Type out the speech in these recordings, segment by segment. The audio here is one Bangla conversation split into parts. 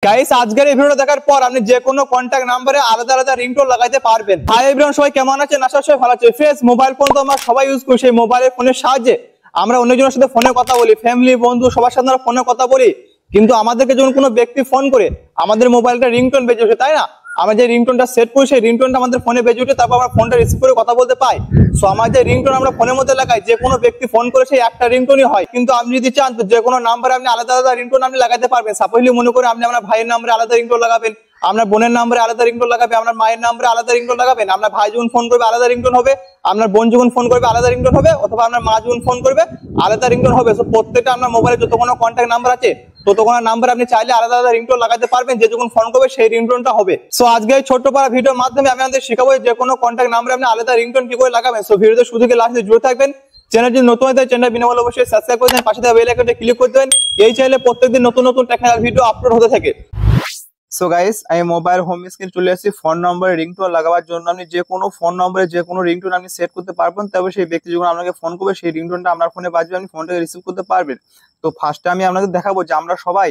গাইস আজকের এই ভিডিওটা দেখার পর আপনি যে কোনো কন্ট্যাক্ট নাম্বারে আলাদা আলাদা রিংটোন লাগাইতে পারবেন। হাই এভরিওয়ান, সবাই কেমন আছেন? আশা করি ভালো আছেন। ফ্রেন্ডস, মোবাইল ফোন তো আমরা সবাই ইউজ করি। সেই মোবাইলের ফোনের সাহায্যে আমরা অন্যজনের সাথে ফোনে কথা বলি, ফ্যামিলি বন্ধু সবার সাথে আমরা ফোনে কথা বলি। কিন্তু আমাদেরকে যখন কোনো ব্যক্তি ফোন করে আমাদের মোবাইলটা রিংটোন বেজে ওঠে, তাই না? আমরা যে রিংটোনটা সেট করি সেই রিংটোনটা আমাদের ফোনে বেজে ওঠে, তারপর আমরা ফোনটা রিসিভ করে কথা বলতে পাই। সো আমার যে রিংটোন আমরা ফোনের মধ্যে লাগাই, যে কোনো ব্যক্তি ফোন করে সেই একটা রিংটোনই হয়। কিন্তু আপনি যদি চান তো যে কোনো নাম্বারে আপনি আলাদা আলাদা রিংটোন আপনি লাগাতে পারবেন। সাপোজলি মনে করে আপনি আপনার ভাইয়ের নাম্বারে আলাদা রিংটোন লাগাবেন, আপনার বোনের নাম্বারে আলাদা রিংটোন লাগাবেন, আপনার মায়ের নাম্বারে আলাদা রিংটোন লাগাবেন। আপনার ভাই যখন ফোন করবে আলাদা রিংটোন হবে, আপনার বোন যখন ফোন করবে আলাদা রিংটোন হবে, অথবা আপনার মা যখন ফোন করবে আলাদা রিংটোন হবে। সো প্রত্যেকটা আপনার মোবাইলে যত কোনো কন্ট্যাক্ট নাম্বার আছে তত কোনো নাম্বার আপনি চাইলে আলাদা আলাদা রিংটোন লাগাতে পারবেন, যে যখন ফোন করবে সেই রিংটোনটা হবে। সো আজকে এই ছোট্ট পারা ভিডিওর মাধ্যমে আমি আপনাদের শেখাবো যে কোনো কন্ট্যাক্ট নাম্বারে আপনি আলাদা রিংটোন কি করে লাগাবেন। সো ভিডিওতে শুরু থেকে লাস্টে জুড়ে থাকবেন। চ্যানেল যদি নতুন হয় চ্যানেল বিনামূল্যে অবশ্যই সাবস্ক্রাইব করে দেন, পাশে থাকা বেল আইকনটা ক্লিক করে দেবেন। এই চ্যানেলে প্রত্যেকদিন নতুন নতুন টেকনিক্যাল ভিডিও আপলোড হতে থাকে। সো গাইস, আমি মোবাইল হোম স্ক্রিন চলে আসছি। ফোন নম্বরে রিংটোন লাগাবার জন্য আপনি যে কোনো ফোন নম্বরে যে কোনো রিংটোন আপনি সেট করতে পারবেন, তবে সেই ব্যক্তি যখন আপনাকে ফোন করবে সেই রিংটোনটা আপনার ফোনে বাজবে, আপনি ফোনটাকে রিসিভ করতে পারবেন। তো ফার্স্টে আমি আপনাদের দেখাবো যে আমরা সবাই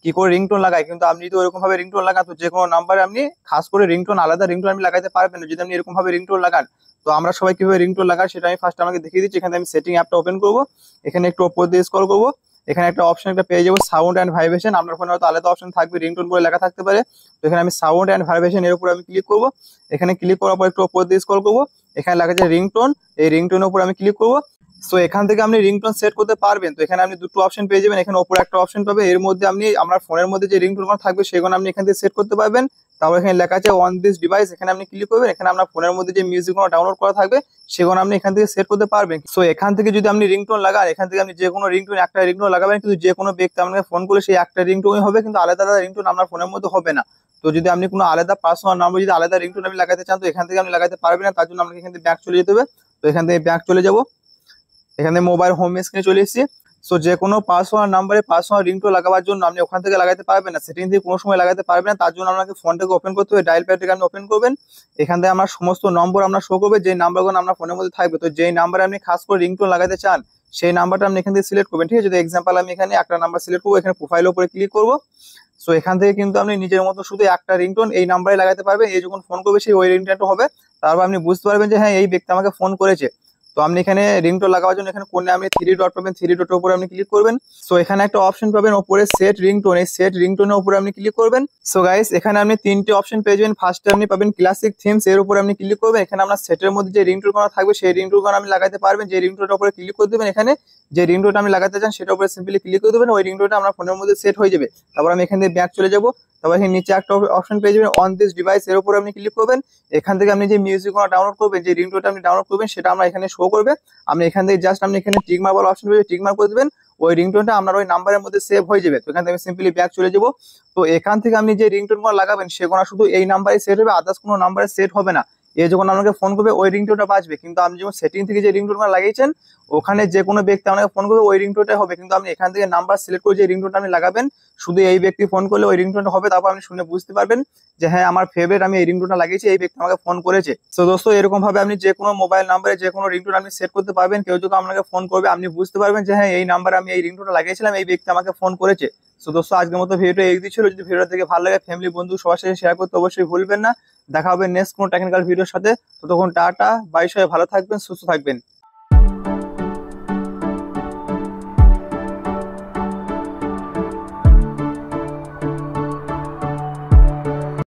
কি করে রিংটোন লাগাই। কিন্তু আপনি যদি ওরকম ভাবে রিংটোন লাগান তো যে কোনো নাম্বারে আপনি খাস করে রিংটোন আলাদা রিংটোন আপনি লাগাইতে পারবেন না, যদি আপনি এরকম ভাবে রিংটোন লাগান। তো আমরা সবাই কিভাবে রিংটোন লাগাই সেটা আমি ফার্স্ট আমাকে দেখিয়ে দিচ্ছি। এখানে আমি সেটিং অ্যাপটা ওপেন করবো, এখানে একটু উপর দিয়ে স্ক্রল করবো, এখানে একটা অপশন একটা পেয়ে যাবো সাউন্ড অ্যান্ড ভাইব্রেশন। আপনার ফোনে হয়তো আলাদা অপশন থাকবে, রিংটোন বলে লেখা থাকতে পারে। তো এখানে আমি সাউন্ড অ্যান্ড ভাইব্রেশন এর উপর আমি ক্লিক করবো। এখানে ক্লিক করার পর একটু উপর দিয়ে স্ক্রল করবো, এখানে লেখা আছে রিংটোন, এই রিংটোনের উপর আমি ক্লিক করবো। সো এখান থেকে আপনি রিংটোন সেট করতে পারবেন। তো এখানে আপনি দুটো অপশন পেয়ে যাবেন, এখানে উপরে একটা অপশন পাবে, এর মধ্যে আপনি আপনার ফোনের মধ্যে যে রিংটোন থাকবে সেগুলো আপনি এখান থেকে সেট করতে পারবেন। তারপর এখানে লেখা আছে অন দিস ডিভাইস, এখানে আপনি ক্লিক করবেন। এখানে আপনার ফোনের মধ্যে যে মিউজিকগুলো ডাউনলোড করা থাকবে সেগুলো আপনি এখান থেকে সেট করতে পারবেন। সো এখান থেকে যদি আপনি রিংটোন লাগান, এখান থেকে আপনি যে কোনো রিংটোন একটা রিংটোন লাগাবেন, কিন্তু যে কোনো ব্যক্তি আপনাকে ফোন করলে সেই একটা রিংটোনই হবে, কিন্তু আলাদা আলাদা রিংটোন আপনার ফোনের মধ্যে হবে না। তো যদি আপনি কোনো আলাদা পার্সোনাল নাম্বার যদি আলাদা রিংটোন আপনি লাগাতে চান তো এখান থেকে আপনি লাগাতে পারবেন না, তার জন্য আপনাকে এখান থেকে ব্যাক চলে যেতে হবে। তো এখান থেকে ব্যাক চলে যাবো, এখানে মোবাইল হোম স্ক্রিনে চলে এসেছি। সো যে কোনো পার্সোনাল নাম্বারে পার্সোনাল রিংটোন লাগাবার জন্য আপনি ওখান থেকে লাগাতে পারবেন না, সেটিং থেকে কোনো সময় লাগাতে পারবেন না। তার জন্য আপনাকে ফোনটাকে ওপেন করতে হবে, ডায়াল প্যাডটাকে আপনি ওপেন করবেন। এখান থেকে আমার সমস্ত নম্বর আপনার শো করবে, যে নাম্বারগুলো আপনার ফোনের মধ্যে থাকবে। তো যেই নাম্বারে আপনি খাস করে রিংটোন লাগাতে চান সেই নাম্বারটা আপনি এখান থেকে সিলেক্ট করবেন, ঠিক আছে? যদি এক্সাম্পল আমি এখানে একটা নাম্বার সিলেক্ট করবো, এখানে প্রোফাইলের উপরে ক্লিক করবো। সো এখান থেকে কিন্তু আপনি নিজের মতো শুধু একটা রিংটোন এই নাম্বারে লাগাতে পারবেন। এই যখন ফোন করবে সেই ওই রিংটোনটা হবে, তারপর আপনি বুঝতে পারবেন যে হ্যাঁ এই ব্যক্তি আমাকে ফোন করেছে। তো আপনি এখানে রিংটোন লাগাবার জন্য এখানে কোণে আপনি থ্রি ডট পাবেন, থ্রি ডটের উপরে আপনি ক্লিক করবেন। সো এখানে একটা অপশন পাবেন উপরে সেট রিংটোন, এই সেট রিংটোনের উপরে আপনি ক্লিক করবেন। সো গাইস, এখানে আপনি তিনটে অপশন পেয়ে যাবেন। ফার্স্টে আপনি পাবেন ক্লাসিক থিমস, এর উপরে আপনি ক্লিক করবেন। এখানে আপনার সেটের মধ্যে যে রিংটোন করা থাকবে সেই রিংটোন আপনি লাগাতে পারবেন। যে রিংটোনটার উপরে ক্লিক করে দেবেন, এখানে যে রিংটোনটা আপনি লাগাতে চান সেটার উপরে সিম্পলি ক্লিক করে দেবেন, ওই রিংটোনটা আপনার ফোনের মধ্যে সেট হয়ে যাবে। তারপর আমি এখান থেকে ব্যাক চলে যাবো। তারপর এখানে নিচে একটা অপশন পেয়ে যাবেন অন দিস ডিভাইস, এর উপরে আপনি ক্লিক করবেন। এখান থেকে আপনি যে মিউজিকগুলো ডাউনলোড করবেন, যে রিংটোনটা আপনি ডাউনলোড করবেন সেটা আমরা এখানে শো করবে। আপনি এখান থেকে জাস্ট আপনি এখানে টিক মার্ক বলা অপশন পেয়ে টিক মার্ক করে দেবেন, ওই রিংটোনটা আপনার ওই নাম্বারের মধ্যে সেভ হয়ে যাবে। তো এখান থেকে আমি সিম্পলি ব্যাক চলে যাবো। তো এখান থেকে আপনি যে রিংটোনগুলো লাগাবেন সেগুলো শুধু এই নাম্বারে সেট হবে, আদার্স কোনো নাম্বারে সেট হবে না। এ যখন আপনাকে ফোন করবে ওই রিংটোনটা বাজবে, কিন্তু আপনি যখন সেটিং থেকে যে রিংটোনটা লাগিয়েছেন ওখানে যে কোনো ব্যক্তি আপনাকে ফোন করবে ওই রিংটোনটাই হবে। কিন্তু আপনি এখান থেকে নাম্বার সিলেক্ট করে যে রিংটোনটা আপনি লাগাবেন শুধু এই ব্যক্তি ফোন করলে ওই রিংটোনটা হবে। তারপর আপনি শুনে বুঝতে পারবেন যে হ্যাঁ আমার ফেভারিট, আমি এই রিংটোনটা লাগিয়েছি, এই ব্যক্তি আমাকে ফোন করেছে। তো দোস্ত, এরকম ভাবে আপনি যে কোনো মোবাইল নাম্বারে যে কোনো রিংটোন আপনি সেট করতে পারবেন। কেউ যদি আপনাকে ফোন করবে আপনি বুঝতে পারবেন যে হ্যাঁ এই নাম্বারে আমি এই রিংটোনটা লাগিয়েছিলাম, এই ব্যক্তি আমাকে ফোন করেছে। তো দোস্ত, আজকের মতো ভিডিওটা এই ছিল। যদি ভিডিওটা থেকে ভালো লাগে ফ্যামিলি বন্ধু সবার সাথে শেয়ার করতে অবশ্যই ভুলবেন না। দেখা হবে নেক্সট কোনো টেকনিক্যাল ভিডিওর সাথে। ততক্ষণ টাটা বাই, সবাই ভালো থাকবেন, সুস্থ থাকবেন।